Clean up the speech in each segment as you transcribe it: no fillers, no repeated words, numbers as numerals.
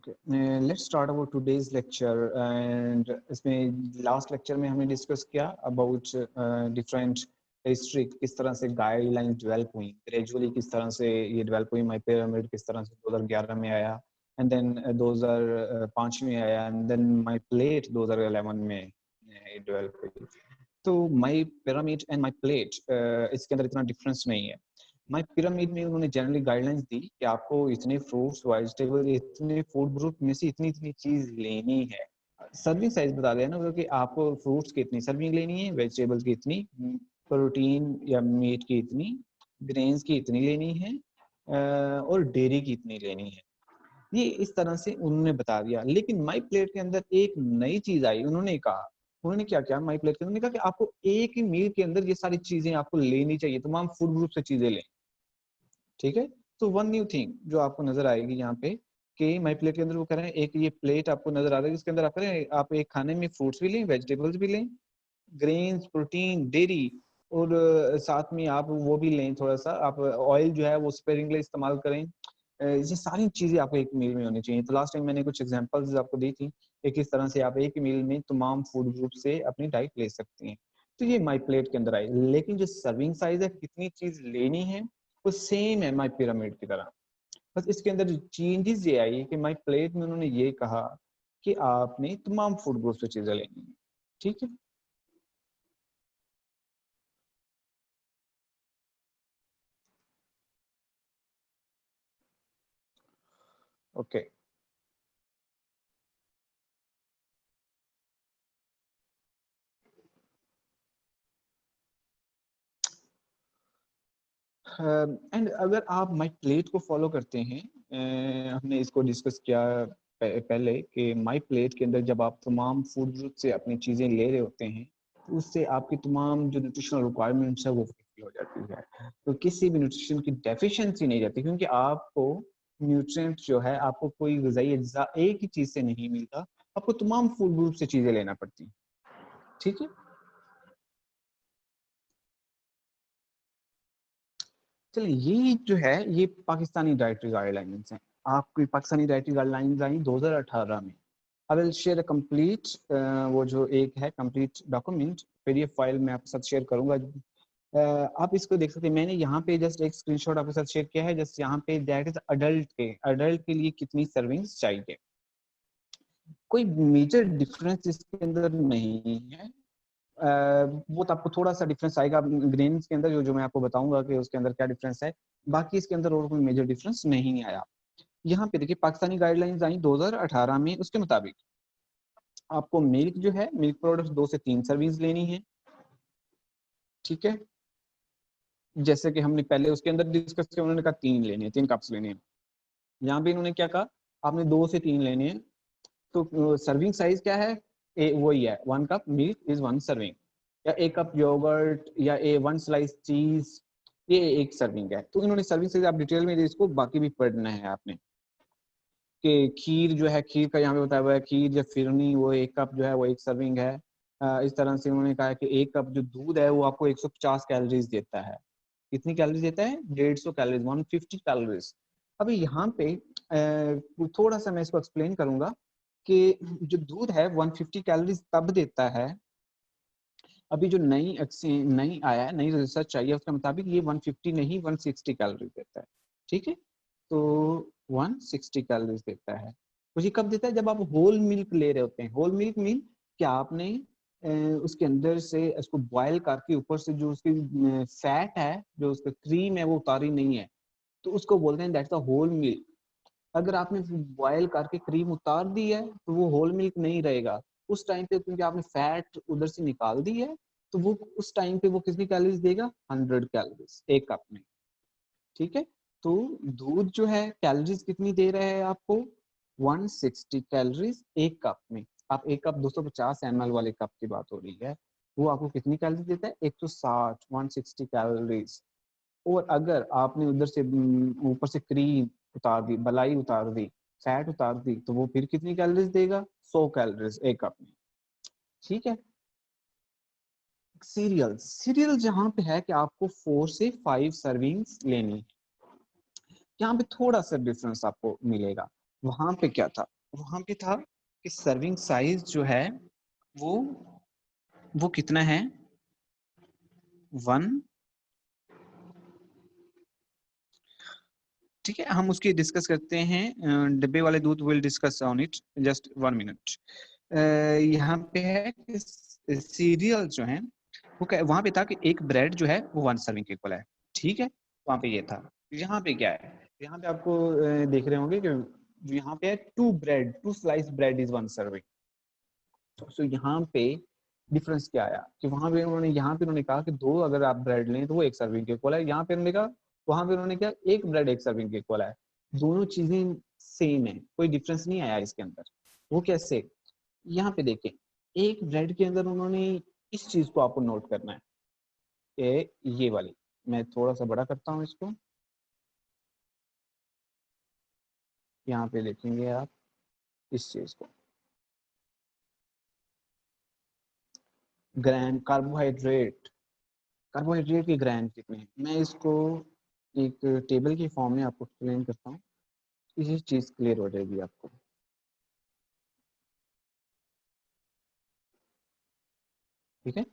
Okay, let's start about today's lecture and इसमें last lecture में हमने डिस्कस किया अबाउट डिफरेंट हिस्ट्री, किस तरह से गाइडलाइन डेवलप हुई ग्रेजुअली, किस तरह से ये डेवलप हुई। माई पिरामिड किस तरह से 2011 में आया, एंड देन 2005 में आया, एंड देन माई प्लेट 2011 में डेवलप हुई। तो माई पिरामिड एंड माई प्लेट इसके अंदर इतना डिफरेंस नहीं है। माई पिरामिड में उन्होंने जनरली गाइडलाइंस दी कि आपको इतने फ्रूट्स, वेजिटेबल, इतने फूड ग्रुप में से इतनी इतनी चीज लेनी है। सर्विंग साइज बता दिया ना कि आपको फ्रूट्स की इतनी सर्विंग लेनी है, वेजिटेबल्स की इतनी, प्रोटीन या मीट की इतनी, ग्रेन्स की इतनी लेनी है, और डेयरी की इतनी लेनी है। ये इस तरह से उन्होंने बता दिया। लेकिन माई प्लेट के अंदर एक नई चीज आई। उन्होंने क्या किया माई प्लेट के, उन्होंने कहा कि आपको एक ही मील के अंदर ये सारी चीजें आपको लेनी चाहिए, तमाम फूड ग्रुप से चीजें लें। ठीक है, तो वन न्यू थिंग जो आपको नजर आएगी यहाँ पे कि माई प्लेट के अंदर वो कह रहे हैं, एक ये प्लेट आपको नजर आ रहा है जिसके अंदर आप करें, आप एक खाने में फ्रूट्स भी लें, वेजिटेबल्स भी लें, ग्रेन्स, प्रोटीन, डेयरी, और साथ में आप वो भी लें, थोड़ा सा आप ऑयल जो है वो स्पेयरिंगली इस्तेमाल करें। ये सारी चीजें आपको एक मील में होनी चाहिए। तो लास्ट टाइम मैंने कुछ एग्जांपल्स आपको दी थी कि किस तरह से आप एक मील में तमाम फूड ग्रुप से अपनी डाइट ले सकती हैं। तो ये माई प्लेट के अंदर आई, लेकिन जो सर्विंग साइज है, कितनी चीज लेनी है, वो सेम है माई पिरामिड की तरह। बस इसके अंदर चेंजेस ये आई कि माई प्लेट में उन्होंने ये कहा कि आपने तमाम फूड ग्रुप से चीजें लेनी है। ठीक है, ओके। एंड अगर आप माई प्लेट को फॉलो करते हैं, हमने इसको डिस्कस किया पहले कि माई प्लेट के अंदर जब आप तमाम फूड ग्रुप से अपनी चीजें ले रहे होते हैं, तो उससे आपकी तमाम जो न्यूट्रिशनल रिक्वायरमेंट्स है वो फुलफिल हो जाती है। तो किसी भी न्यूट्रिशन की डेफिशिएंसी नहीं जाती, क्योंकि आपको न्यूट्रिएंट जो है, आपको कोई ग़िज़ाई अज्जा एक ही चीज से नहीं मिलता, आपको तमाम फूड ग्रुप से चीजें लेना पड़ती हैं। ठीक है, चलिए ये जो है ये पाकिस्तानी डाइटरी गाइडलाइंस हैं। आपकी पाकिस्तानी डाइटरी गाइडलाइंस आई 2018 में। I will share a complete, वो जो एक है कंप्लीट डॉक्यूमेंट पीडीएफ फाइल मैं आपके साथ शेयर करूंगा। आप इसको देख सकते हैं। मैंने यहाँ पे जस्ट एक स्क्रीनशॉट आपके साथ शेयर किया है। जस्ट यहाँ पे दैट इज अडल्ट के लिए कितनी सर्विंग्स चाहिए। कोई मेजर डिफरेंस इसके अंदर नहीं है। वो तो आपको थोड़ा सा डिफरेंस आएगा ग्रेन्स के अंदर, जो मैं आपको बताऊंगा कि उसके अंदर क्या डिफरेंस है। बाकी इसके अंदर और कोई मेजर डिफरेंस नहीं आया। यहाँ पे देखिए पाकिस्तानी गाइडलाइंस आई 2018 में। उसके मुताबिक आपको मिल्क जो है, मिल्क प्रोडक्ट्स 2 से 3 सर्विंग्स लेनी है। ठीक है, जैसे कि हमने पहले उसके अंदर डिस्कस किया, उन्होंने कहा 3 लेने हैं, 3 कप्स लेने हैं। यहाँ पे इन्होंने क्या कहा, आपने 2 से 3 लेने हैं। तो सर्विंग साइज क्या है, वही है 1 कप मिल्क इज 1 सर्विंग, या 1 कप योगर्ट, या 1 स्लाइस चीज, ये 1 सर्विंग है। तो इन्होंने सर्विंग साइज आप डिटेल में इसको बाकी भी पढ़ना है आपने। कि खीर जो है, खीर का यहाँ पे बताया हुआ है, खीर या फिरनी वो 1 कप जो है वो 1 सर्विंग है। इस तरह से उन्होंने कहा कि 1 कप जो दूध है वो आपको 150 कैलोरीज देता है। कितनी कैलोरीज देता है, 150 कैलोरीज, 150 कैलोरीज। अभी यहाँ पे थोड़ा सा मैं इसको एक्सप्लेन करूंगा कि जो दूध है 150 कैलोरीज तब देता है। अभी जो नई आया है, नई रिसर्च आई है, उसके मुताबिक ये 150 नहीं 160 कैलोरीज देता है। ठीक है, तो 160 कैलोरीज देता है। तो ये कब देता है, जब आप होल मिल्क ले रहे होते हैं। होल मिल्क मीन क्या, आपने उसके अंदर से इसको बॉयल करके ऊपर से जो उसकी फैट है, जो उसका क्रीम है वो उतारी नहीं है, तो उसको बोलते हैं दैट्स अ होल मिल्क। अगर आपने बॉयल करके क्रीम उतार दी है तो वो होल मिल्क नहीं रहेगा उस टाइम पे, क्योंकि आपने फैट उधर से निकाल दी है। तो वो उस टाइम पे वो कितनी कैलोरीज देगा, 100 कैलोरीज 1 कप में। ठीक है, तो दूध जो है कैलोरीज कितनी दे रहा है आपको, 160 कैलोरीज 1 कप में। आप 1 कप 250 ml वाले कप की बात हो रही है, वो आपको कितनी कैलोरीज देता है, 160, 160 कैलोरीज। और अगर आपने उधर से ऊपर से क्रीम उतार दी, मलाई उतार दी, फैट उतार दी, तो वो फिर कितनी कैलोरीज देगा, 100 कैलोरीज 1 कप में। ठीक है, सीरियल जहां पे है कि आपको 4 से 5 सर्विंग्स लेनी है, यहाँ पे थोड़ा सा डिफरेंस आपको मिलेगा। वहां पे क्या था, वहां पे था कि सर्विंग साइज जो है वो कितना है, 1। ठीक है, हम उसकी डिस्कस करते हैं, डिब्बे वाले दूध will discuss on it, just 1 minute. यहाँ पे है कि सीरियल जो है वो वहां पे था कि एक ब्रेड जो है वो 1 सर्विंग के इक्वल है। ठीक है, वहां पे ये था। यहाँ पे क्या है, यहाँ पे आपको देख रहे होंगे कि यहाँ पे है 2 स्लाइस ब्रेड इज 1 सर्विंग। तो यहाँ पे डिफरेंस क्या आया कि वहां पे उन्होंने, यहाँ पे उन्होंने कहा कि 2 अगर आप ब्रेड लें तो वो 1 सर्विंग के इक्वल है। यहाँ पे उन्होंने कहा, वहां पे उन्होंने कहा 1 ब्रेड 1 सर्विंग के इक्वल है। दोनों चीजें सेम है, कोई डिफरेंस नहीं आया इसके अंदर। वो कैसे, यहाँ पे देखें, एक ब्रेड के अंदर उन्होंने इस चीज को आपको नोट करना है कि ये वाली, मैं थोड़ा सा बड़ा करता हूँ इसको, यहाँ पे देखेंगे आप इस चीज को, ग्राम कार्बोहाइड्रेट, कार्बोहाइड्रेट के ग्राम कितने हैं, मैं इसको एक टेबल की फॉर्म में आपको एक्सप्लेन करता हूँ, इसी चीज क्लियर हो जाएगी आपको। ठीक है,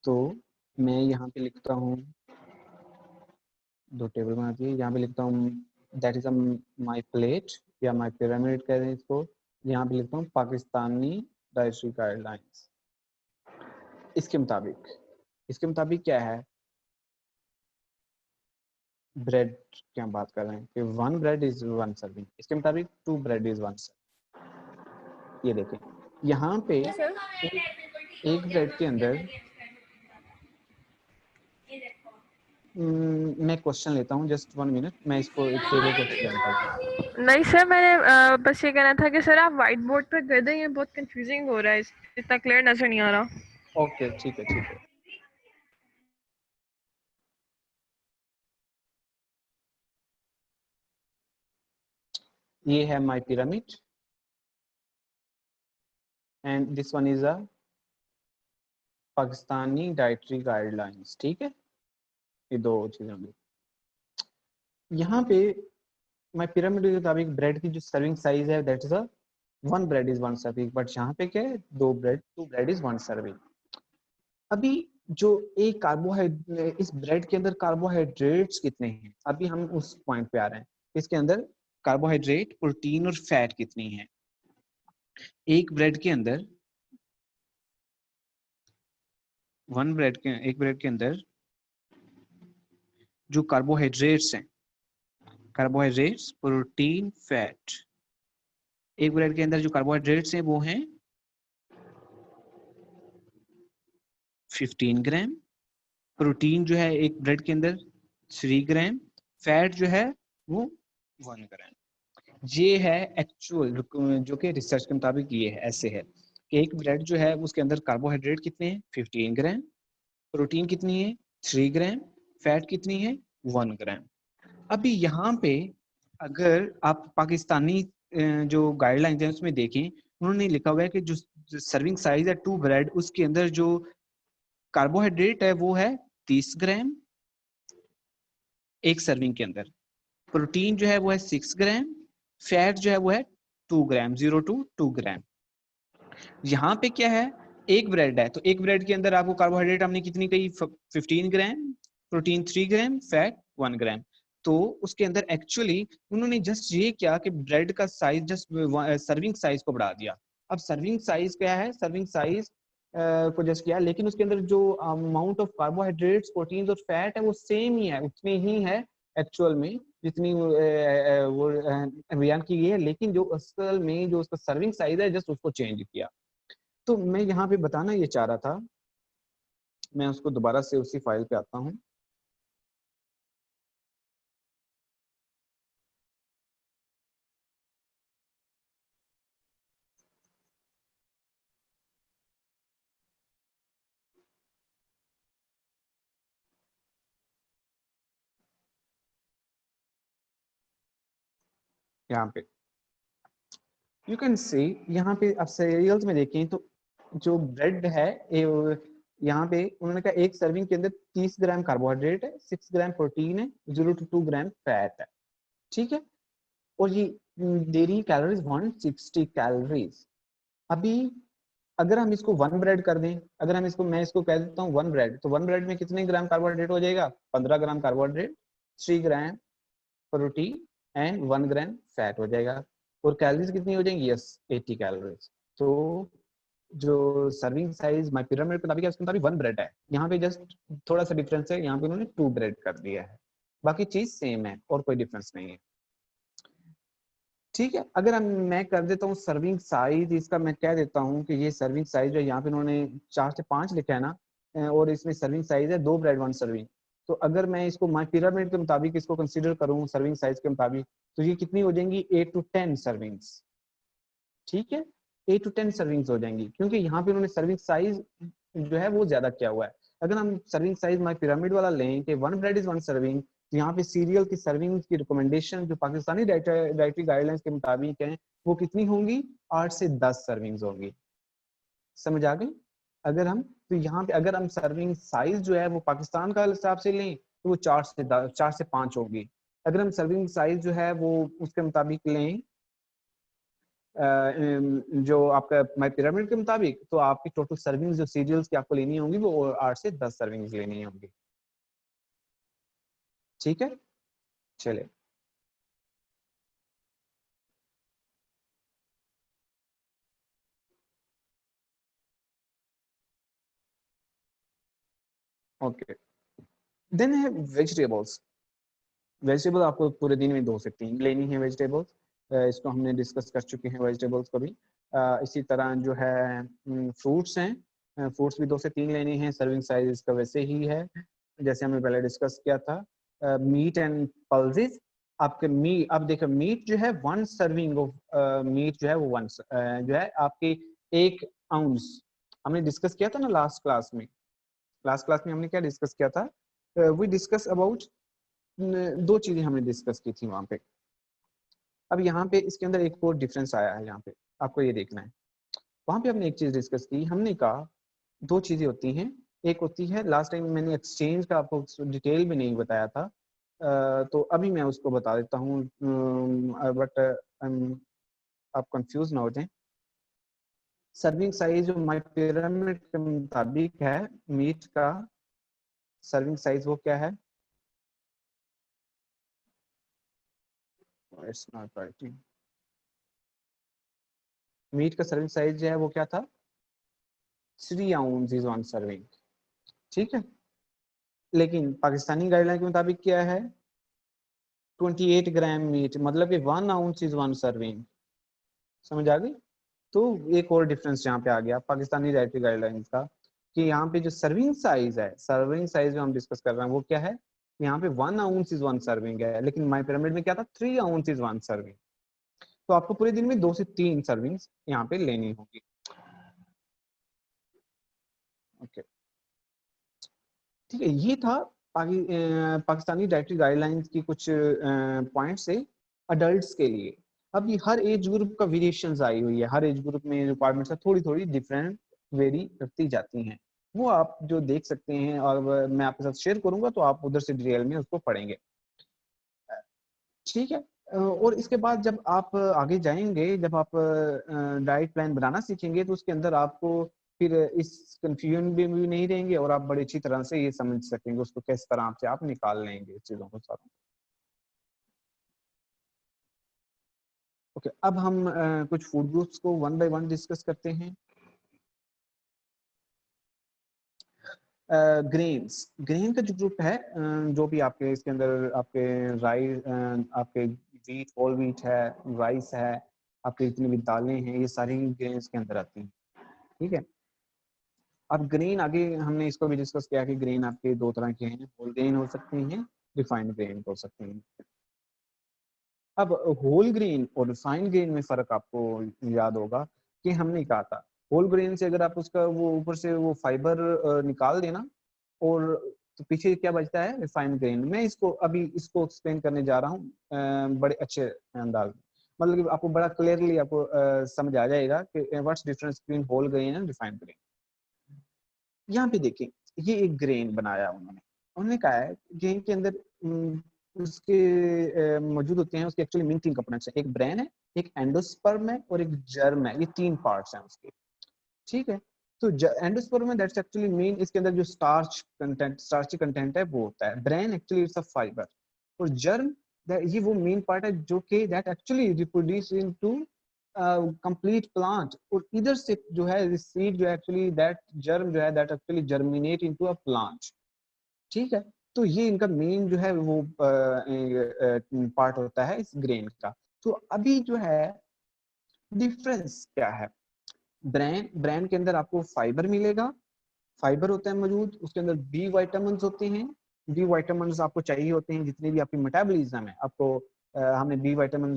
तो मैं यहाँ पे लिखता हूँ, 2 टेबल बना दिए, यहाँ पे लिखता हूँ दैट इज माई प्लेट या माई पिरामिड कह रहे हैं इसको। यहाँ पे लिखता हूँ पाकिस्तानी डाइटरी गाइडलाइंस। इसके मुताबिक क्या है, ब्रेड की हम बात कर रहे हैं कि 1 ब्रेड इज 1 सर्विंग, इसके मुताबिक 2 ब्रेड इज 1 सर्विंग। ये देखें यहाँ पे एक ब्रेड के अंदर, मैं क्वेश्चन लेता हूँ, जस्ट 1 मिनट, मैं इसको एक टेबल को एक्सप्लेन करता हूँ। नहीं सर, मैंने बस ये कहना था कि सर आप व्हाइट बोर्ड पे कर दें, ये बहुत कंफ्यूजिंग हो रहा है, इतना क्लियर नजर नहीं आ रहा। ओके ठीक है ठीक है। ये है my pyramid and this one is a Pakistani dietary guidelines. ठीक है, ये 2 चीजें होंगी। यहाँ पे माय पिरामिड के मुताबिक ब्रेड की जो सर्विंग साइज है that is a 1 bread is 1 serving, but यहाँ पे क्या है, 2 ब्रेड इज 1 सर्विंग। अभी जो एक कार्बोहाइड्रेट, इस ब्रेड के अंदर कार्बोहाइड्रेट्स कितने हैं, अभी हम उस पॉइंट पे आ रहे हैं। इसके अंदर कार्बोहाइड्रेट, प्रोटीन और फैट कितनी है। एक ब्रेड के अंदर, एक ब्रेड के अंदर जो कार्बोहाइड्रेट्स हैं, कार्बोहाइड्रेट्स, प्रोटीन, फैट, एक ब्रेड के अंदर जो कार्बोहाइड्रेट्स हैं वो हैं 15 ग्राम, प्रोटीन जो है एक ब्रेड के अंदर 3 ग्राम, फैट जो है वो 1 ग्राम। ये है एक्चुअल, जो कि रिसर्च के मुताबिक ये है, ऐसे है कि एक ब्रेड जो है उसके अंदर कार्बोहाइड्रेट कितने हैं, 15 ग्राम, प्रोटीन कितनी है, 3 ग्राम, फैट कितनी है, 1 ग्राम। अभी यहाँ पे अगर आप पाकिस्तानी जो गाइडलाइंस है उसमें देखें, उन्होंने लिखा हुआ है कि जो सर्विंग साइज है 2 ब्रेड, उसके अंदर जो कार्बोहाइड्रेट है वो है 30 ग्राम एक सर्विंग के अंदर, प्रोटीन जो है वो है 6 ग्राम, फैट जो है वो है 2 ग्राम, 0 to 2 ग्राम। यहाँ पे क्या है, एक ब्रेड है तो एक ब्रेड के अंदर आपको कार्बोहाइड्रेट हमने कितनी कही, 15 ग्राम, प्रोटीन 3 ग्राम, फैट 1 ग्राम। तो उसके अंदर एक्चुअली उन्होंने जस्ट ये किया कि ब्रेड का साइज जस्ट सर्विंग साइज को बढ़ा दिया। अब सर्विंग साइज क्या है, सर्विंग साइज को जस्ट किया, लेकिन उसके अंदर जो अमाउंट ऑफ कार्बोहाइड्रेट्स, प्रोटीन और फैट है वो सेम ही है, उतनी ही है एक्चुअल में जितनी वो बयान की गई है, लेकिन जो असल में जो उसका सर्विंग साइज है जस्ट उसको चेंज किया। तो मैं यहाँ पे बताना ये चाह रहा था, मैं उसको दोबारा से उसी फाइल पे आता हूँ। यहाँ पे यू कैन सी, यहाँ पे आप सीरियल्स में देखें तो जो ब्रेड है, यहाँ पे उन्होंने कहा एक सर्विंग के अंदर 30 ग्राम कार्बोहाइड्रेट है, 6 ग्राम प्रोटीन है, 0 to 2 ग्राम फैट है। ठीक है, और ये डेयरी कैलोरीज 160 कैलोरीज। अभी अगर हम इसको 1 ब्रेड कर दें, अगर हम इसको, मैं इसको कह देता हूँ 1 ब्रेड, तो 1 ब्रेड में कितने ग्राम कार्बोहाइड्रेट हो जाएगा? 15 ग्राम carbohydrate, 3 gram protein and 1 gram fat हो जाएगा। और कैलोरीज कितनी हो जाएंगी? Yes, 80 calories. तो जो सर्विंग साइज माय पिरामिड के मुताबिक है, उसके मुताबिक 1 ब्रेड है। यहाँ पे जस्ट थोड़ा सा डिफरेंस है, यहाँ पे उन्होंने 2 ब्रेड कर दिया है, बाकी चीज सेम है और कोई डिफरेंस नहीं है। ठीक है, अगर हम, मैं कर देता हूँ सर्विंग साइज इसका, मैं कह देता हूँ कि ये सर्विंग साइज है, यहाँ पे उन्होंने 4 से 5 लिखा है ना, और इसमें सर्विंग साइज है 2 ब्रेड 1 सर्विंग। तो अगर मैं इसको माय पिरामिड के मुताबिक इसको कंसीडर करूँ सर्विंग साइज के मुताबिक, तो ये कितनी हो जाएंगी? 8 to 10 सर्विंग्स। ठीक है, 8 to 10 सर्विंग्स हो जाएंगी, क्योंकि यहाँ पे उन्होंने सर्विंग साइज जो है वो ज्यादा किया हुआ है। अगर हम सर्विंग साइज माय पिरामिड वाला लें कि 1 ब्रेड इज 1 सर्विंग, तो यहाँ पे सीरियल की सर्विंग की रिकमेंडेशन जो पाकिस्तानी डाइटरी गाइडलाइंस के मुताबिक है, वो कितनी होंगी? 8 से 10 सर्विंग्स होंगी। समझ आ गई? अगर हम, तो यहाँ पे अगर हम सर्विंग साइज जो है वो पाकिस्तान का हिसाब से लें, तो वो 4 से 5 होगी। अगर हम सर्विंग साइज जो है वो उसके मुताबिक लें, जो आपका माय पिरामिड के मुताबिक, तो आपकी टोटल सर्विंग्स जो सीरियल्स की आपको लेनी होंगी वो 8 से 10 सर्विंग्स लेनी होंगी। ठीक है, चले। ओके, देन है वेजिटेबल्स। वेजिटेबल आपको पूरे दिन में 2 से 3 लेनी है वेजिटेबल्स, इसको हमने डिस्कस कर चुके हैं वेजिटेबल्स को भी। इसी तरह जो है फ्रूट्स हैं, फ्रूट्स भी 2 से 3 लेने हैं, सर्विंग साइज इसका वैसे ही है जैसे हमने पहले डिस्कस किया था। मीट एंड पल्सेस, आपके मीट, अब देखो मीट जो है 1 सर्विंग ऑफ मीट जो है वो 1 जो है आपकी 1 आउंस, हमने डिस्कस किया था ना लास्ट क्लास में। लास्ट क्लास में हमने क्या डिस्कस किया था? वी डिस्कस अबाउट, 2 चीजें हमने डिस्कस की थी वहां पे। अब यहाँ पे इसके अंदर एक और डिफरेंस आया है, यहाँ पे आपको ये देखना है। वहां पे हमने एक चीज डिस्कस की, हमने कहा 2 चीजें होती हैं। एक होती है, लास्ट टाइम मैंने एक्सचेंज का आपको डिटेल में नहीं बताया था, तो अभी मैं उसको बता देता हूँ, बट आप कंफ्यूज ना हो जाएं। सर्विंग साइज जो माय पिरामिड के मुताबिक है मीट का, सर्विंग साइज वो क्या है? It's not writing. मीट का सर्विंग साइज जो है वो क्या था? 3 आउंस इज 1 सर्विंग। ठीक है, लेकिन पाकिस्तानी गाइडलाइन के मुताबिक क्या है? 28 ग्राम मीट, मतलब कि 1 आउंस इज 1 सर्विंग। समझ आ गई? तो एक और डिफरेंस यहाँ पे आ गया पाकिस्तानी डाइटरी गाइडलाइंस का, कि यहाँ पे जो सर्विंग साइज है, सर्विंग साइज जो हम डिस्कस कर रहे हैं वो क्या है? यहाँ पे 1 आउंस इज 1 सर्विंग है, लेकिन माय पिरामिड में क्या था? 3 आउंस इज 1 सर्विंग। तो आपको पूरे दिन में 2 से 3 सर्विंग्स यहाँ पे लेनी होगी। ओके, ठीक है, ये था पाकिस्तानी डाइटरी गाइडलाइंस की कुछ पॉइंट्स है अडल्ट्स के लिए। अब ये हर एज ग्रुप का वेरिएशंस आई हुई है, हर एज ग्रुप में रिक्वायरमेंट्स थोड़ी थोड़ी डिफरेंट वेरी करती जाती हैं, वो आप जो देख सकते हैं, और मैं आपके साथ शेयर करूंगा तो आप उधर से डिटेल में उसको पढ़ेंगे। ठीक है, और इसके बाद जब आप आगे जाएंगे, जब आप डाइट प्लान बनाना सीखेंगे, तो उसके अंदर आपको फिर इस कंफ्यूजन भी नहीं रहेंगे, और आप बड़ी अच्छी तरह से ये समझ सकेंगे उसको किस तरह से आप निकाल लेंगे इस चीज़ों को सारों। ओके, अब हम कुछ फूड ग्रुप्स को 1 बाय 1 डिस्कस करते हैं। ग्रेन्स, ग्रेन का जो ग्रुप है, जो भी आपके इसके अंदर आपके राइस, आपके व्हीट, होल व्हीट है, राइस है, आपके जितनी भी दालें हैं, ये सारी ग्रेन्स के अंदर आती हैं। ठीक है, अब ग्रेन आगे हमने इसको भी डिस्कस किया कि ग्रेन आपके 2 तरह के हैं, होल ग्रेन हो सकते हैं, रिफाइंड ग्रेन हो सकते हैं। अब होल ग्रेन और रिफाइंड ग्रेन में फर्क आपको याद होगा कि हमने कहा था होल ग्रेन से अगर आप उसका वो ऊपर से वो फाइबर निकाल देना, और तो पीछे क्या बचता है? Refined grain. मैं इसको अभी इसको एक्सप्लेन करने जा रहा हूँ बड़े अच्छे अंदाज में, मतलब कि आपको बड़ा क्लियरली आपको समझ आ जाएगा कि what's difference between whole grain and refined grain. यहाँ पे देखिए, ये एक ग्रेन बनाया उन्होंने, उन्होंने कहा है ग्रेन के अंदर उसके मौजूद होते हैं, उसके एक्चुअली मेन 3 कंपोनेंट्स हैं, एक ब्रेन है, एक एंडोस्पर्म है और एक जर्म है, ये 3 पार्ट्स हैं उसके, ठीक है। तो एंडोस्पर्म में दैट्स एक्चुअली मेन, इसके अंदर जो स्टार्ची कंटेंट है वो होता है। Brain actually it's a fibre, और जर्म ये वो मेन पार्ट है जो कि that actually reproduce into complete plant, और इधर से जो है सीड जो एक्चुअली दैट जर्म जो है that actually germinate into a plant, ठीक है। तो ये इनका मेन जो है वो पार्ट होता है इस ग्रेन का। तो अभी जो है डिफरेंस क्या है, ब्रेन ब्रेन के अंदर आपको फाइबर मिलेगा, फाइबर होता है मौजूद, उसके अंदर बी वाइटामिन होते हैं, बी वाइटामिन आपको चाहिए होते हैं जितने भी आपकी मेटाबॉलिज्म है आपको, हमने बी वाइटामिन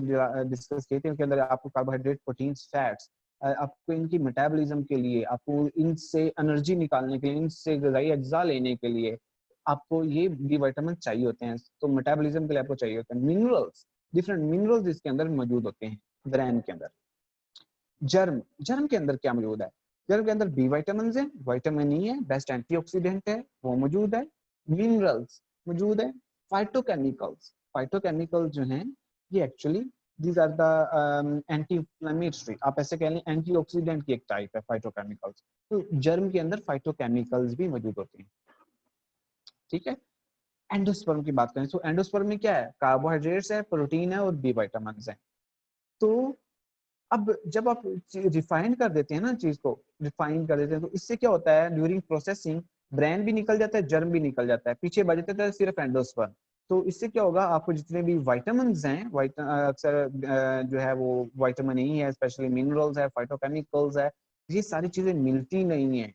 डिस्कस किए थे, उनके अंदर आपको कार्बोहाइड्रेट, प्रोटीन्स, फैट्स, आपको इनकी मेटाबॉलिज्म के लिए, आपको इनसे एनर्जी निकालने के लिए, इनसे गजाई अज्जा लेने के लिए आपको ये बी वाइटामिन चाहिए होते हैं, तो मेटाबॉलिज्म के लिए आपको चाहिए होते हैं। मिनरल्स, डिफरेंट मिनरल्स इसके अंदर मौजूद होते हैं ब्रेन के अंदर। जर्म जर्म के अंदर क्या मौजूद है, जर्म के अंदर बी वाइटामिन है, विटामिन ई है, बेस्ट एंटीऑक्सीडेंट है वो मौजूद है, मिनरल्स मौजूद है, फाइटोकेमिकल्स, फाइटोकेमिकल्स जो हैं ये actually these are the anti inflammatory, आप ऐसे कह लें एंटीऑक्सीडेंट की एक टाइप है फाइटोकेमिकल्स। तो जर्म के अंदर फाइटोकेमिकल्स भी मौजूद होते हैं, ठीक है। एंडोस्पर्म की बात करें तो एंडोस्पर्म में क्या है, कार्बोहाइड्रेट्स है, प्रोटीन है और बी वाइटामिन है। तो अब जब आप रिफाइन कर देते हैं ना चीज को, रिफाइन कर देते हैं, तो इससे क्या होता है, ड्यूरिंग प्रोसेसिंग ब्रेन भी निकल जाता है, जर्म भी निकल जाता है, पीछे बच जाता है सिर्फ एंडोस्पर्म। तो इससे क्या होगा, आपको जितने भी वाइटामिन हैं, अक्सर जो है वो वाइटामिन ई है, स्पेशली मिनरल्स है, फाइटोकेमिकल्स है, ये सारी चीजें मिलती नहीं है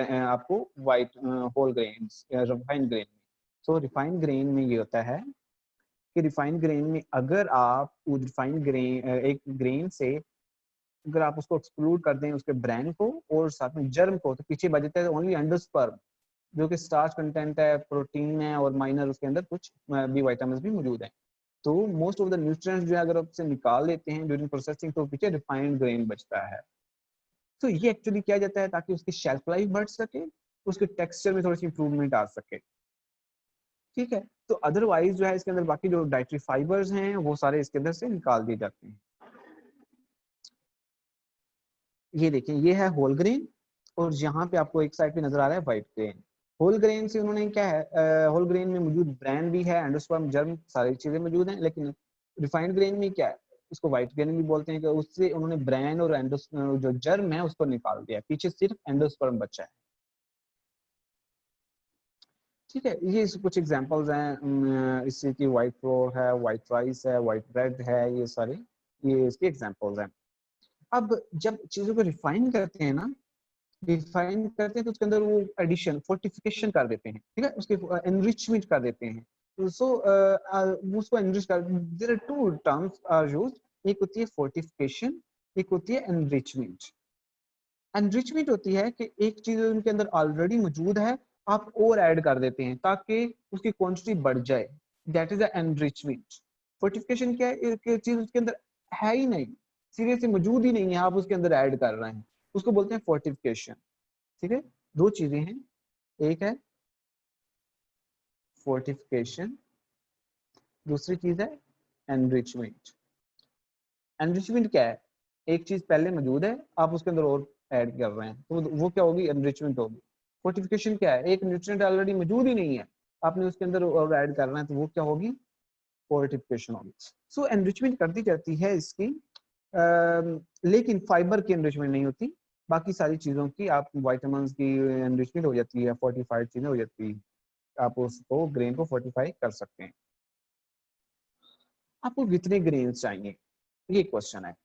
आपको white whole grain refined grain में। तो रिफाइंड ग्रेन में ये होता है कि रिफाइंड ग्रेन में अगर आप रिफाइंड ग्रेन एक ग्रेन से अगर आप उसको एक्सक्लूड कर दें उसके ब्रेन को और साथ में जर्म को, तो पीछे बचता है ओनली एंडोस्पर्म जो कि स्टार्च कंटेंट है, प्रोटीन है और माइनर उसके अंदर कुछ बी विटामिन भी मौजूद है। तो मोस्ट ऑफ द न्यूट्रिएंट्स जो है अगर आप उसे निकाल लेते हैं ड्यूरिंग प्रोसेसिंग, तो पीछे रिफाइंड ग्रेन बचता है। तो ये एक्चुअली किया जाता है ताकि उसकी शेल्फ लाइफ बढ़ सके, उसके टेक्सचर में थोड़ी सी इंप्रूवमेंट आ सके, ठीक है। तो अदरवाइज जो है इसके अंदर बाकी जो डाइटरी फाइबर्स हैं वो सारे इसके अंदर से निकाल दिए जाते हैं। ये देखें, ये है होल ग्रेन और यहाँ पे आपको एक साइड पे नजर आ रहा है व्हाइट ग्रेन। होल ग्रेन से उन्होंने क्या है, होल ग्रेन में मौजूद ब्रेन भी है, एंडोस्पर्म, जर्म, सारी चीजें मौजूद हैं, लेकिन रिफाइंड ग्रेन में क्या है, इसको व्हाइट ग्रेन भी बोलते हैं, कि उससे उन्होंने ब्रेन और जो जर्म है उसको निकाल दिया, पीछे सिर्फ एंडोस्पर्म बचा है, ठीक है। ये कुछ एग्जांपल्स हैं इससे कि व्हाइट फ्लोर है, व्हाइट राइस है, व्हाइट ब्रेड है, ये सारे ये इसके एग्जांपल्स हैं। अब जब चीजों को रिफाइन करते हैं ना, रिफाइन करते हैं तो उसके अंदर वो एडिशन, फोर्टिफिकेशन कर देते हैं, ठीक है, उसके एनरिचमेंट कर देते हैं। सो उसको एनरिच कर, there are two terms are used, एक होती है फोर्टिफिकेशन, एक होती है एनरिचमेंट। एनरिचमेंट होती है कि एक चीज उनके अंदर ऑलरेडी मौजूद है, आप और ऐड कर देते हैं ताकि उसकी क्वांटिटी बढ़ जाए, दैट इज एनरिचमेंट। फोर्टिफिकेशन क्या है, एक चीज उसके अंदर है ही नहीं, सीरियस से मौजूद ही नहीं है, आप उसके अंदर ऐड कर रहे हैं, उसको बोलते हैं फोर्टिफिकेशन, ठीक है। दो चीजें हैं, एक है फोर्टिफिकेशन, दूसरी चीज है एनरिचमेंट। एनरिचमेंट क्या है, एक चीज पहले मौजूद है, आप उसके अंदर और ऐड कर रहे हैं, तो वो क्या होगी, एनरिचमेंट होगी। फोर्टिफिकेशन क्या है, एक न्यूट्रिएंट ऑलरेडी मौजूद ही नहीं है, आपने उसके अंदर और ऐड करना है, तो वो क्या होगी, फोर्टिफिकेशन होगी। सो एनरिचमेंट कर दी जाती है इसकी, लेकिन फाइबर की एनरिचमेंट नहीं होती, बाकी सारी चीजों की, आप वाइटामिन की एनरिचमेंट हो जाती है, फोर्टिफाइड चीजें हो जाती है, आप उसको ग्रेन को फोर्टिफाई कर सकते हैं। आपको कितने ग्रेन चाहिए, ये क्वेश्चन है।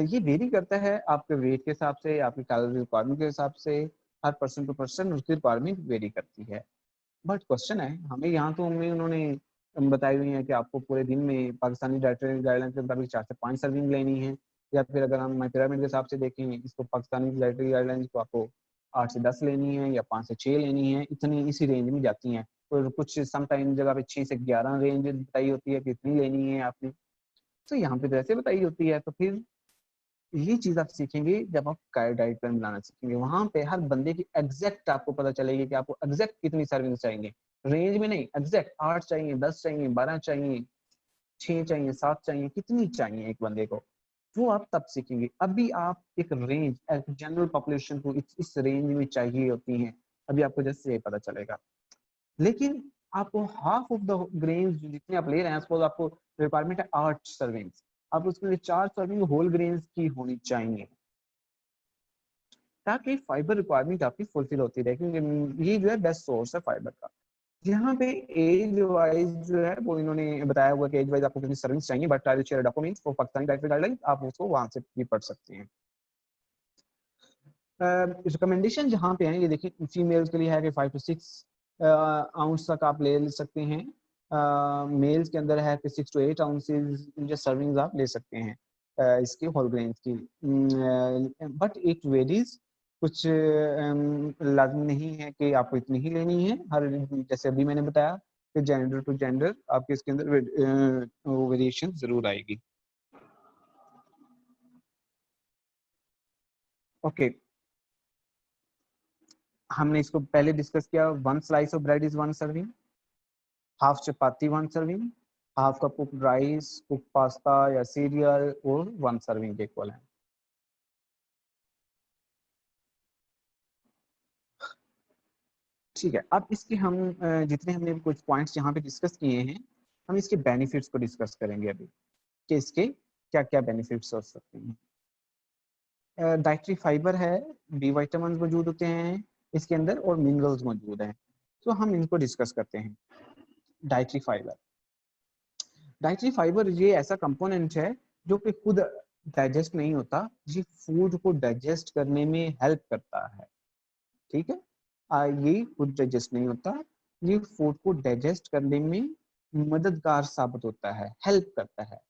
ये वेरी करता है आपके वेट के हिसाब से, आपकी कैलोरी रिक्वायरमेंट के हिसाब से, हर पर्सन टू पर्सन उसकी रिक्वायरमेंट वेरी करती है। बट क्वेश्चन है, हमें यहाँ तो हमें उन्होंने बताई हुई है कि आपको पूरे दिन में पाकिस्तानी डाइटरी गाइडलाइन के मुताबिक 4 से 5 सर्विंग लेनी है, या फिर अगर हम माई पिरामिड के हिसाब से देखें इसको, पाकिस्तानी डाइटरी गाइडलाइन को आपको 8 से 10 लेनी है या 5 से 6 लेनी है, इतनी इसी रेंज में जाती हैं। और कुछ समटाइम जगह पे 6 से 11 रेंज बताई होती है कि इतनी लेनी है आपने, तो यहाँ पे तो ऐसे बताई होती है। तो फिर ये चीज आप सीखेंगे जब आप डाइट प्लान बनाना सीखेंगे, वहां पे हर बंदे की एग्जैक्ट आपको पता चलेगी कि आपको एग्जैक्ट कितनी सर्विंग चाहिए। रेंज में नहीं, एग्जैक्ट 8 चाहिए, 10 चाहिए, 12 चाहिए, 6 चाहिए, 7 चाहिए, कितनी चाहिए एक बंदे को, वो आप तब सीखेंगे। अभी आप एक रेंज, एक जनरल पॉपुलेशन को इस रेंज में चाहिए होती है, अभी आपको जैसे ये पता चलेगा। लेकिन आपको हाफ ऑफ द ग्रेन्स जितने आप ले रहे हैं, सपोज आपको रिक्वायरमेंट है 8 सर्विंग्स, आप उसके लिए 4 सर्विंग होल ग्रेन्स की होनी चाहिए, ताकि फाइबर रिक्वायरमेंट आपकी फुलफिल होती रहे, क्योंकि ये जो है बेस्ट सोर्स है फाइबर का। यहाँ पे एज वाइज जो है वो इन्होंने बताया हुआ कि एज वाइज आपको कितनी सर्विस चाहिए, but I will share documents for Pakistani dietary guidelines, आप उसको वहां से भी पढ़ सकते हैं। रिकमेंडेशन जहाँ पे है, ये देखिए फीमेल्स के लिए है कि 5 to 6 आउंस तक आप ले सकते हैं, मेल्स के अंदर है कि 6 to 8 आउंसेज जो सर्विंग्स आप ले सकते हैं इसके होल ग्रेन्स की, बट इट वेरीज, कुछ लाजमी नहीं है कि आपको इतनी ही लेनी है, हर जैसे अभी मैंने बताया कि जेंडर टू जेंडर आपके इसके अंदर वेरिएशन जरूर आएगी। ओके, हमने इसको पहले डिस्कस किया, 1 slice of bread is 1 serving, half chapati 1 serving, half cup cook rice, cook pasta या सीरियल और 1 सर्विंग के इक्वल है। ठीक है, अब इसके हम जितने हमने कुछ पॉइंट्स यहाँ पे डिस्कस किए हैं, हम इसके बेनिफिट्स को डिस्कस करेंगे अभी कि इसके क्या क्या बेनिफिट्स हो सकते हैं। डाइटरी फाइबर है, बी विटामिन मौजूद होते हैं इसके अंदर और मिनरल्स मौजूद हैं, तो हम इनको डिस्कस करते हैं। डाइटरी फाइबर, डाइटरी फाइबर ये ऐसा कंपोनेंट है जो कि खुद डाइजेस्ट नहीं होता, ये फूड को डाइजेस्ट करने में हेल्प करता है। ठीक है, ये खुद डाइजेस्ट नहीं होता, ये फूड को डाइजेस्ट करने में मददगार साबित होता है, हेल्प करता है।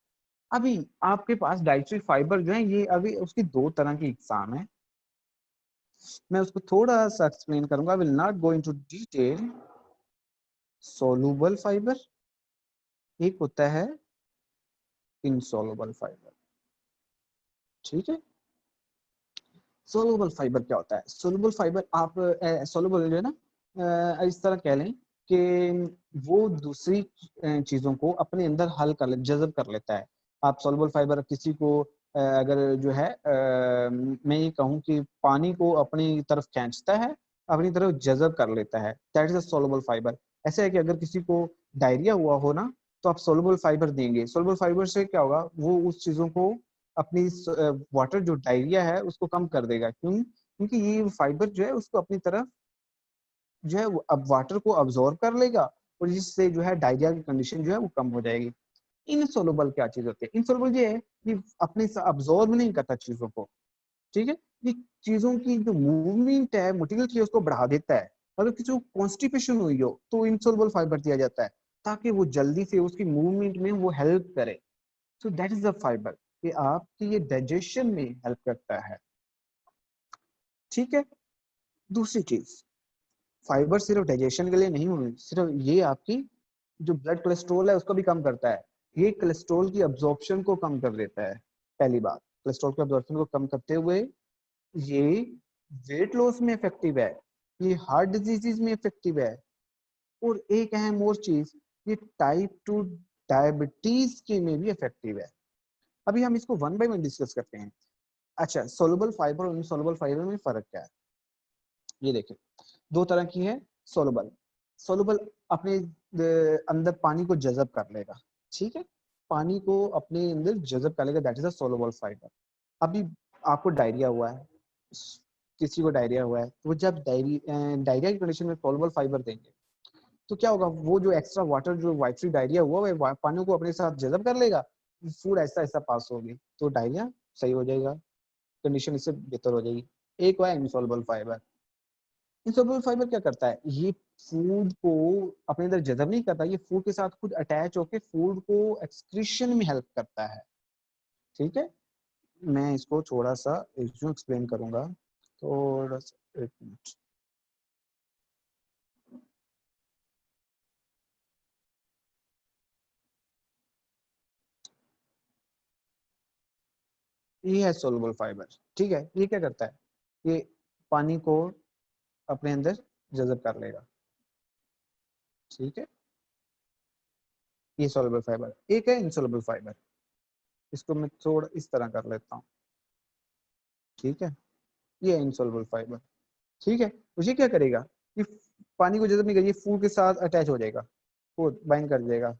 अभी आपके पास डाइटरी फाइबर जो है, ये अभी उसकी 2 तरह की इकसाम है, मैं उसको थोड़ा सा एक्सप्लेन करूंगा, I will not go into detail. Soluble fibre, एक होता है इनसोलुबल फाइबर। ठीक है, सोलुबल फाइबर क्या होता है? सोलुबल फाइबर आप सोलुबल जो है ना, इस तरह कह लें कि वो दूसरी चीजों को अपने अंदर हल कर ले, जज़ब कर लेता है। आप सोलुबल फाइबर किसी को अगर जो है मैं ये कहूँ कि पानी को अपनी तरफ खींचता है, अपनी तरफ जज़ब कर लेता है, that is a soluble fibre. ऐसा है कि अगर किसी को डायरिया हुआ हो ना, तो आप सोलुबल फाइबर देंगे, सोलुबल फाइबर से क्या होगा, वो उस चीजों को अपनी वाटर जो डायरिया है उसको कम कर देगा। क्यों? क्योंकि ये फाइबर जो है उसको अपनी तरफ जो है अब वाटर को अब्सॉर्ब कर लेगा, और जिससे जो है डायरिया की कंडीशन जो है वो कम हो जाएगी। इनसोलुबल क्या चीज होती है? इनसोलुबल ये है कि अपने से अब्सॉर्ब नहीं करता चीजों को। ठीक है, ये चीजों की जो मूवमेंट है, मटेरियल की, उसको बढ़ा देता है। अगर किसी को कॉन्स्टिपेशन हुई हो तो इनसोलुबल फाइबर दिया जाता है, ताकि वो जल्दी से उसकी मूवमेंट में वो हेल्प करे। So that is the fibre, कि आपकी ये डाइजेशन में हेल्प करता है। ठीक है, दूसरी चीज, फाइबर सिर्फ डाइजेशन के लिए नहीं होनी, सिर्फ ये आपकी जो ब्लड कोलेस्ट्रॉल है उसको भी कम करता है, ये कोलेस्ट्रॉल की अब्जॉर्प्शन को कम कर देता है। पहली बात, कोलेस्ट्रॉल के अब्जॉर्प्शन को कम करते हुए ये वेट लॉस में इफेक्टिव है, ये हार्ट डिजीजेज में इफेक्टिव है, और एक अहम और चीज, ये टाइप 2 डायबिटीज के में भी इफेक्टिव है। अभी हम इसको वन बाय वन डिस्कस करते हैं। अच्छा, सोलुबल फाइबर और इनसोलुबल फाइबर में फर्क क्या है? ये देखिए, 2 तरह की है सोलुबल। सोलुबल अपने अंदर पानी को जज़ब कर लेगा। ठीक है, पानी को अपने अंदर जज़ब कर लेगा, that is a soluble fibre. अभी आपको डायरिया हुआ है, किसी को डायरिया हुआ है, तो जब डायरिया की कंडीशन में सोलुबल फाइबर देंगे तो क्या होगा, वो जो एक्स्ट्रा वाटर जो वाइटरी डायरिया हुआ है पानी को अपने साथ जज़ब कर लेगा, फूड ऐसा ऐसा पास होगी, तो डायरिया सही हो जाएगा, कंडीशन इससे बेहतर हो जाएगी। एक हुआ इनसॉल्युबल फाइबर। इनसॉल्युबल फाइबर क्या करता है, ये फूड को अपने अंदर जज़ब नहीं करता, ये फूड के साथ खुद अटैच होकर फूड को एक्सक्रीशन में हेल्प करता है। ठीक है, मैं इसको थोड़ा सा इसको एक्सप्लेन करूंगा, थोड़ा सा, एक मिनट। ये है सोलुबल फाइबर। ठीक है, ये क्या करता है, ये पानी को अपने अंदर जज़ब कर लेगा। ठीक है, ये सॉल्युबल फाइबर। एक है इनसॉल्युबल फाइबर, इसको मैं थोड़ा इस तरह कर लेता हूँ, ठीक है, ये इनसॉल्युबल फाइबर। ठीक है, तो ये क्या करेगा, ये पानी को जब नहीं, ये फूड के साथ अटैच हो जाएगा, वो बाइंड कर देगा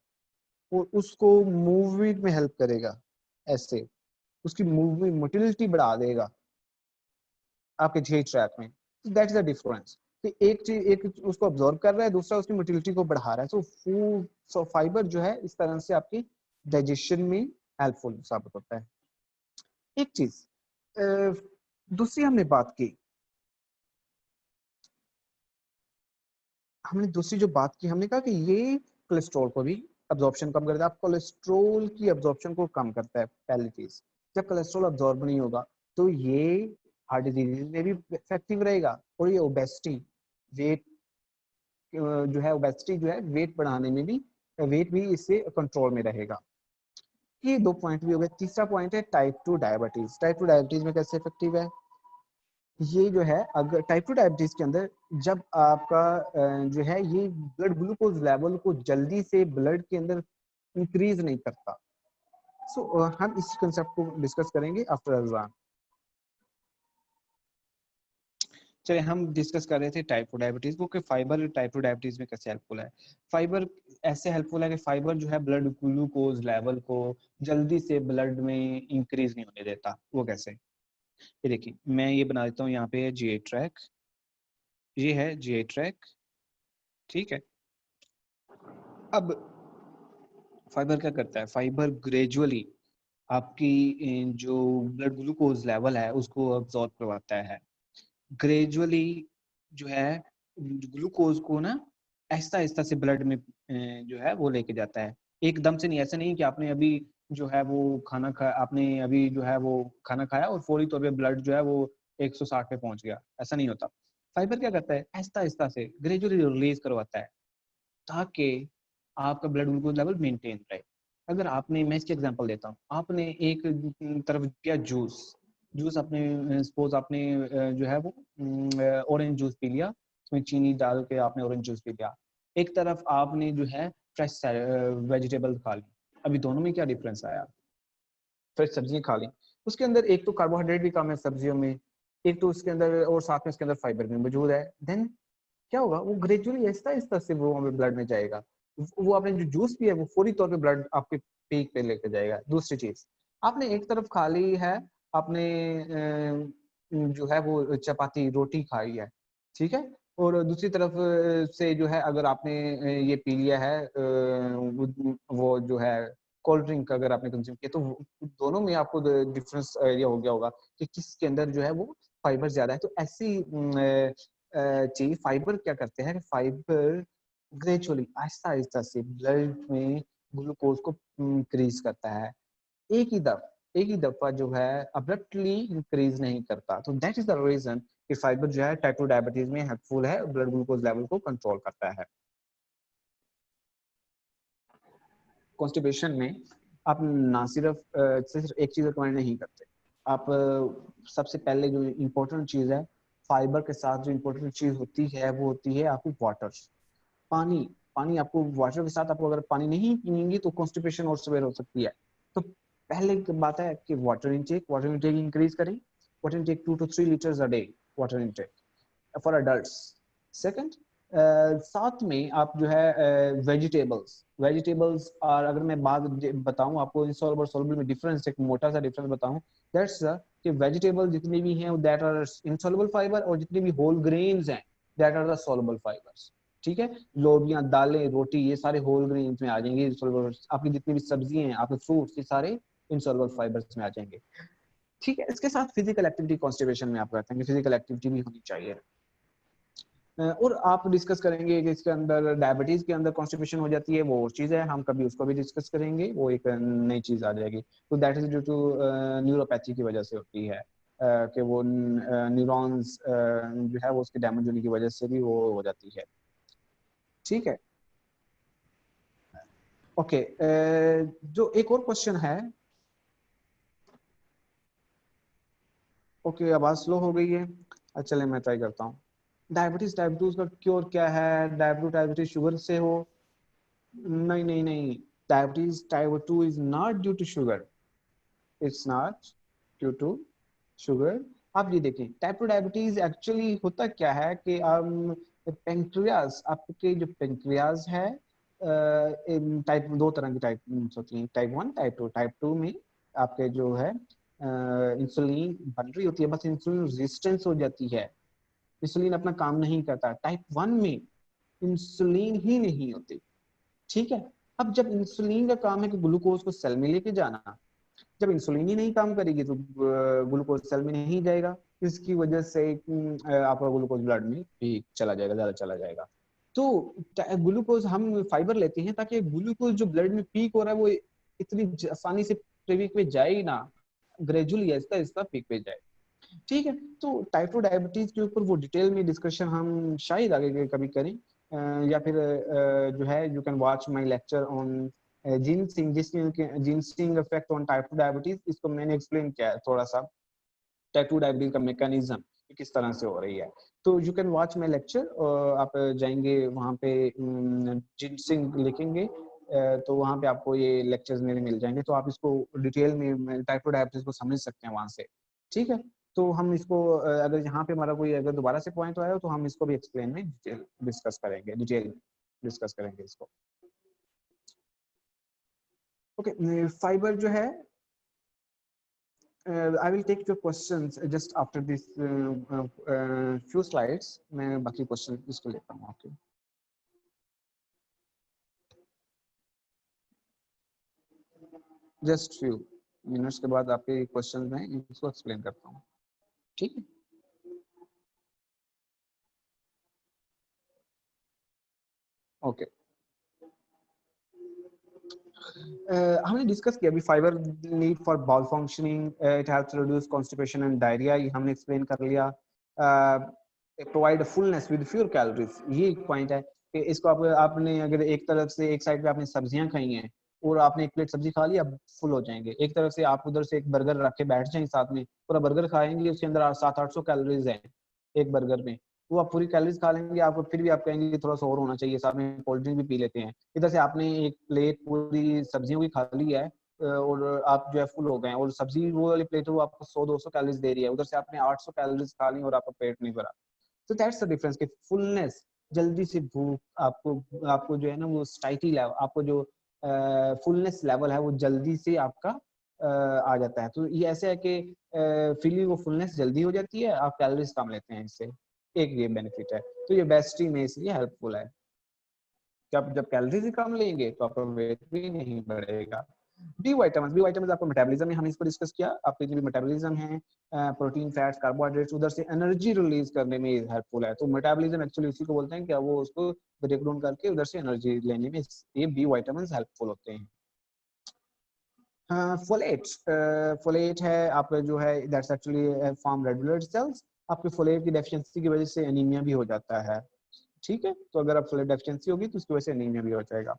और उसको मूवमेंट में हेल्प करेगा, ऐसे उसकी मूवमेंट मोटिलिटी बढ़ा देगा आपके जी ट्रैक में। दैट इज द डिफरेंस कि एक चीज, एक उसको ऑब्जॉर्व कर रहा है, दूसरा उसकी मोटिलिटी को बढ़ा रहा है। सो फूड, सो फाइबर जो है इस तरह से आपकी डाइजेशन में हेल्पफुल साबित होता है। एक चीज दूसरी हमने बात की, हमने दूसरी जो बात की, हमने कहा कि ये कोलेस्ट्रॉल को भी अब्जॉर्प्शन कम करता है। आप कोलेस्ट्रॉल की अब्जॉर्प्शन को कम करता है, पहली चीज। जब कोलेस्ट्रॉल अब्जॉर्ब नहीं होगा तो ये हार्ट डिजीज में भी इफेक्टिव रहेगा, और ये ओबेसिटी, वेट जो है, ओबेसिटी जो है वेट बढ़ाने में भी, वेट भी इससे कंट्रोल में रहेगा। ये दो पॉइंट भी हो गए। तीसरा पॉइंट है टाइप 2 डायबिटीज। टाइप 2 डायबिटीज में कैसे इफेक्टिव है ये जो है, अगर टाइप 2 डायबिटीज के अंदर जब आपका जो है ये ब्लड ग्लूकोज लेवल को जल्दी से ब्लड के अंदर इंक्रीज नहीं करता। सो हम इसी कंसेप्ट को डिस्कस करेंगे आफ्टर अज़ान। चलिए, हम डिस्कस कर रहे थे टाइप 2 डायबिटीज को, कि फाइबर टाइप 2 डायबिटीज में कैसे हेल्पफुल है। फाइबर ऐसे हेल्पफुल है कि फाइबर जो है ब्लड ग्लूकोज लेवल को जल्दी से ब्लड में इंक्रीज नहीं होने देता। वो कैसे, ये देखिए, मैं ये बना देता हूँ, यहाँ पे है जीआई ट्रैक, ये है जीआई ट्रैक, ठीक है। अब फाइबर क्या करता है, फाइबर ग्रेजुअली आपकी जो ब्लड ग्लूकोज लेवल है उसको अब्सॉर्ब करवाता है। ग्रेजुअली जो है ग्लूकोज को ना आहिस्ता आहिस्ता से ब्लड में जो है वो लेके जाता है, एकदम से नहीं। ऐसा नहीं कि आपने अभी जो है वो खाना खाया, आपने अभी जो है वो खाना खाया और फौरी तौर पे ब्लड जो है वो 160 पे पहुंच गया, ऐसा नहीं होता। फाइबर क्या करता है, आहिस्ता आहिस्ता से ग्रेजुअली रिलीज करवाता है, ताकि आपका ब्लड ग्लूकोज लेवल मेंटेन रहे। अगर आपने, मैं इसकी एग्जांपल देता हूँ, आपने एक तरफ किया जूस, जूस आपने सपोज आपने जो है वो ऑरेंज जूस पी लिया, उसमें चीनी डाल के आपने ऑरेंज जूस पी लिया। एक तरफ आपने जो है फ्रेश वेजिटेबल खा ली। अभी दोनों में क्या डिफरेंस आया, फ्रेश सब्जियां खा ली, उसके अंदर एक तो कार्बोहाइड्रेट भी कम है सब्जियों में, एक तो उसके अंदर, और साथ में उसके अंदर फाइबर भी मौजूद है। देन क्या होगा, वो ग्रेजुअली आहिस्ता आहिस्ता से वो हमें ब्लड में जाएगा। वो आपने जो जूस पिया है वो फौरी तौर पे ब्लड आपके पीक पे लेके जाएगा। दूसरी चीज, आपने एक तरफ खा ली है, आपने जो है वो चपाती रोटी खाई है, ठीक है, और दूसरी तरफ से जो है अगर आपने ये पी लिया है वो जो है कोल्ड ड्रिंक अगर आपने कंज्यूम किया, तो दोनों में आपको डिफरेंस आइडिया हो गया होगा कि किसके अंदर जो है वो फाइबर ज्यादा है। तो ऐसी चीज, फाइबर क्या करते हैं, फाइबर ग्रेजुअली आहिस्ता आहिस्ता से ब्लड में ग्लूकोज को इंक्रीज करता है, एक ही दफा जो है अब्रप्टली इंक्रीज नहीं करता। तो दैट इज द रीजन कि फाइबर जो है टाइप 2 डायबिटीज में हेल्पफुल है, ब्लड ग्लूकोज लेवल को कंट्रोल करता है। कॉन्स्टिपेशन में आप ना सिर्फ एक चीज रिकमेंड नहीं करते, आप सबसे पहले जो इम्पोर्टेंट चीज है, फाइबर के साथ जो इम्पोर्टेंट चीज होती है वो होती है आपकी वाटर, पानी। पानी आपको, वाटर के साथ आपको अगर पानी नहीं पिएंगे तो कॉन्स्टिपेशन और सवेयर हो सकती है। तो पहले की बात है कि वाटर इनटेक इंक्रीज करें। Water intake 2 to 3 liters a day, water intake for adults. Second, साथ में आप जो है वेजिटेबल्स और अगर मैं बात बताऊं आपको इनसॉल्युबल और सॉल्युबल में डिफरेंस, एक मोटा सा डिफरेंस बताऊं, दैट्स कि वेजिटेबल जितने भी हैं दैट आर इनसॉल्युबल फाइबर, और जितने भी होल ग्रेन्स हैं that are the soluble fibres. ठीक है, लोबियां, दालें, रोटी, ये सारे होल ग्रेन्स में आ जाएंगे इनसॉल्युबल। आपकी जितनी भी सब्जियां हैं, आपके फ्रूट्स, ये सारे इनसॉल्युबल फाइबर्स में आ जाएंगे। ठीक है, इसके साथ फिजिकल एक्टिविटी कॉन्स्टिपेशन में आप कहते हैं कि फिजिकल एक्टिविटी भी होनी चाहिए। और आप डिस्कस करेंगे कि इसके अंदर डायबिटीज के अंदर कॉन्स्टिपेशन हो जाती है, वो और चीज है, हम कभी उसको भी डिस्कस करेंगे, वो एक नई चीज आ जाएगी। तो that is due to neuropathy की वजह से होती है, कि वो न्यूरॉन्स जो है वो उसके डैमेज होने की वजह से भी वो हो जाती है। ठीक है, ओके। जो एक और क्वेश्चन है, ओके, आवाज स्लो हो गई है, चले मैं ट्राई करता हूँ। डायबिटीज टाइप 2 का क्योर क्या है? डायबिटीज शुगर से हो? नहीं नहीं नहीं, diabetes type 2 is not due to sugar, it's not due to sugar. आप ये देखें, टाइप 2 डायबिटीज एक्चुअली होता क्या है कि पेंक्रियाज, आपके जो पेंक्रियाज है, इन टाइप दो तरह की टाइप होती हैं, टाइप 1 टाइप 2। टाइप 2 में आपके जो है इंसुलिन बन रही होती है, बस इंसुलिन रेजिस्टेंस हो जाती है, इंसुलिन अपना काम नहीं करता। टाइप 1 में इंसुलिन ही नहीं होती, ठीक है। अब जब इंसुलिन का काम है कि ग्लूकोज को सेल में लेके जाना, जब इंसुलिन ही नहीं काम करेगी तो ग्लूकोज सेल में नहीं जाएगा, इसकी वजह से आपका ग्लूकोज ब्लड में भी चला जाएगा, ज्यादा चला जाएगा। तो ग्लूकोज हम फाइबर लेते हैं ताकि ग्लूकोज जो ब्लड में पीक हो रहा है वो इतनी आसानी से पीक पे जाए ही ना, ग्रेजुअली ऐसा ऐसा पीक पे जाए, ठीक है। तो टाइप 2 डायबिटीज के ऊपर वो डिटेल में डिस्कशन हम शायद आगे कभी करें, या फिर जो है you can watch my lecture on ginseng effect on type 2 diabetes. इसको मैंने एक्सप्लेन किया है थोड़ा सा, टाइप 2 डायबिटीज का मैकेनिज्म किस तरह से हो रही है। तो you can watch my lecture, आप जाएंगे वहाँ पे जिनसिंग लिखेंगे, तो वहाँ पे आपको ये लेक्चर्स मेरे मिल जाएंगे, तो आप इसको डिटेल में टाइप 2 डायबिटीज को समझ सकते हैं वहाँ से, ठीक है। तो हम इसको अगर यहाँ पे हमारा कोई अगर दोबारा से पॉइंट आया तो हम इसको भी एक्सप्लेन में डिस्कस करेंगे, डिटेल डिस्कस करेंगे इसको। ओके, फाइबर जो है, I will take your questions just after this few slides. मैं बाकी क्वेश्चन इसको लेता हूँ आपके। जस्ट फ्यू मिनट्स के बाद आपके क्वेश्चन में इसको एक्सप्लेन करता हूँ, ठीक है। ओके, हमने डिस्कस किया अभी fibre need for bowel functioning, it helps reduce constipation and diarrhoea, ये हमने एक्सप्लेन कर लिया। Provide fullness with fewer calories, ये एक पॉइंट है कि इसको आपने अगर एक तरफ से एक साइड पे आपने सब्जियां खाई हैं और आपने एक प्लेट सब्जी खा ली, अब फुल हो जाएंगे। एक तरफ से आप उधर से एक बर्गर रख के बैठ जाएं साथ में, पूरा बर्गर खाएंगे, उसके अंदर 700-800 कैलोरीज हैं एक बर्गर में, वो आप पूरी कैलोरीज खा लेंगे, आपको फिर भी आप कहेंगे थोड़ा सा और होना चाहिए, साथ में कोल्ड ड्रिंक भी पी लेते हैं। इधर से आपने एक प्लेट पूरी सब्जियों की खा ली है और आप जो है फुल हो गए हैं, और सब्जी वो वाली प्लेट वो आपको 100-200 कैलोरीज दे रही है, उधर से आपने 800 कैलोरीज खा ली और आपका पेट नहीं भरा। तो दैट्स द डिफरेंस कि फुलनेस, जल्दी से भूख, आपको आपको जो है ना वो स्टाइटी लेवल, आपको जो फुलनेस लेवल है वो जल्दी से आपका आ जाता है। तो ये ऐसे है कि फीलिंग वो फुलनेस जल्दी हो जाती है, आप कैलोरीज कम लेते हैं इससे, एक ये बेनिफिट है। तो ये बेस्टी में इसलिए हेल्पफुल है कि आप जब कैलोरीज कम लेंगे तो आपका वेट भी नहीं बढ़ेगा। बी विटामिन आपको मेटाबॉलिज्म में हमने इसको डिस्कस किया, आपके जो भी मेटाबॉलिज्म है, प्रोटीन फैट्स कार्बोहाइड्रेट्स, उधर से एनर्जी रिलीज करने में हेल्पफुल है। तो मेटाबॉलिज्म एक्चुअली उसी को बोलते हैं कि वो उसको ब्रेक डाउन करके उधर से एनर्जी लेने में ये बी विटामिन हेल्पफुल होते हैं। फोलेट, फोलेट है आपका जो है that's actually form red blood cells, आपके फोलेट की डेफिशिएंसी की वजह से एनीमिया भी हो जाता है, ठीक है। तो अगर आप फोलेट डेफिशिएंसी होगी तो उसकी वजह से एनीमिया भी हो जाएगा,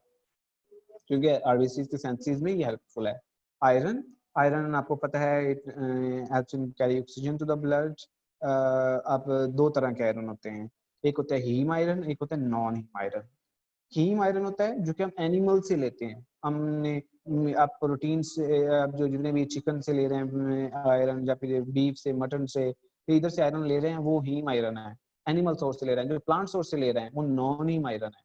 क्योंकि आरबीसी के सेंसिस में ये हेल्पफुल है। आयरन, आयरन आपको पता है it helps in carry oxygen to the blood. अब दो तरह के आयरन होते हैं, एक होता है हीम आयरन, एक होता है non haem iron. Haem iron होता है जो कि हम एनिमल से लेते हैं, हमने आप प्रोटीन से, आप जो जितने भी चिकन से ले रहे हैं आयरन, या फिर बीफ से, मटन से, तो इधर से आयरन ले रहे हैं, वो हीम आयरन है। एनिमल सोर्स से ले रहे हैं, जो प्लांट सोर्स से ले रहे हैं वो नॉन हीम आयरन है,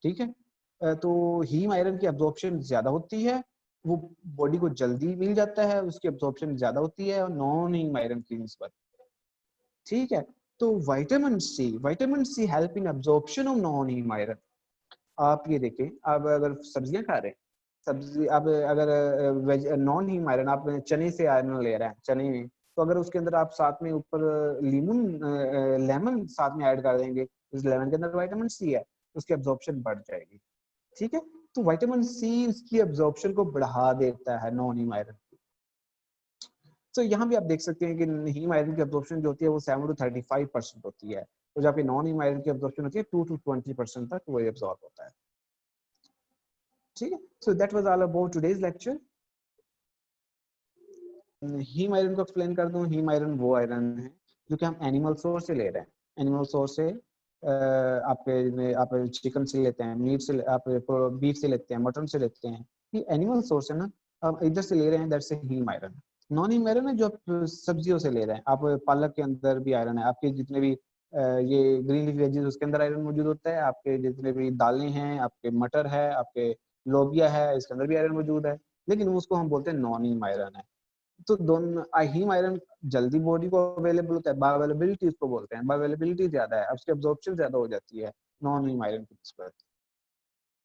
ठीक है। तो हीम आयरन की अब्जॉर्प्शन ज्यादा होती है, वो बॉडी को जल्दी मिल जाता है, उसकी अब्जॉर्प्शन ज्यादा होती है और नॉन हीम आयरन की निस्बत, ठीक है। तो vitamin C help in absorption of non haem iron. आप ये देखें, आप अगर सब्जियां खा रहे हैं, सब्जी आप अगर नॉन हीम आयरन, आप चने से आयरन ले रहे हैं चने में, तो अगर उसके अंदर आप साथ में ऊपर लेमन साथ में ऐड कर देंगे, उस लेमन के अंदर विटामिन सी है, उसकी अब्जॉर्प्शन बढ़ जाएगी, ठीक है। तो विटामिन सी उसकी अब्जॉर्प्शन को बढ़ा देता है नॉन हीम आयरन। तो यहाँ भी आप देख सकते हैं कि हीम आयरन की अब्जॉर्प्शन जो होती है वो 7 to 35% होती है, तो जबकि नॉन हीम आयरन की अब्जॉर्प्शन होती है 2 to 20% तक वो एब्जॉर्ब होता है, ठीक है। So that was all about today's lecture. Haem iron को एक्सप्लेन कर दूं, हीम आयरन वो आयरन है जो कि हम एनिमल सोर्स से ले रहे हैं, एनिमल सोर्स से आप चिकन से लेते हैं, मीट से, आप बीफ से लेते हैं, मटन से लेते हैं, ये एनिमल सोर्स है ना, आप इधर से ले रहे हैं, दैट से haem iron. Non haem iron है जो आप सब्जियों से ले रहे हैं, आप पालक के अंदर भी आयरन है, आपके जितने भी ये ग्रीन लीफ वेजेस उसके अंदर आयरन मौजूद होता है, आपके जितने भी दालें हैं, आपके मटर है, आपके लोबिया है, इसके अंदर भी आयरन मौजूद है, लेकिन उसको हम बोलते हैं नॉन हीम आयरन है। तो दोनों हीम आयरन जल्दी बॉडी को अवेलेबल होता है, बायोअवेलेबिलिटी उसको बोलते हैं, बायोअवेलेबिलिटी ज्यादा है, उसकी एब्जॉर्प्शन ज्यादा हो जाती है नॉन हीम आयरन की निस्बत।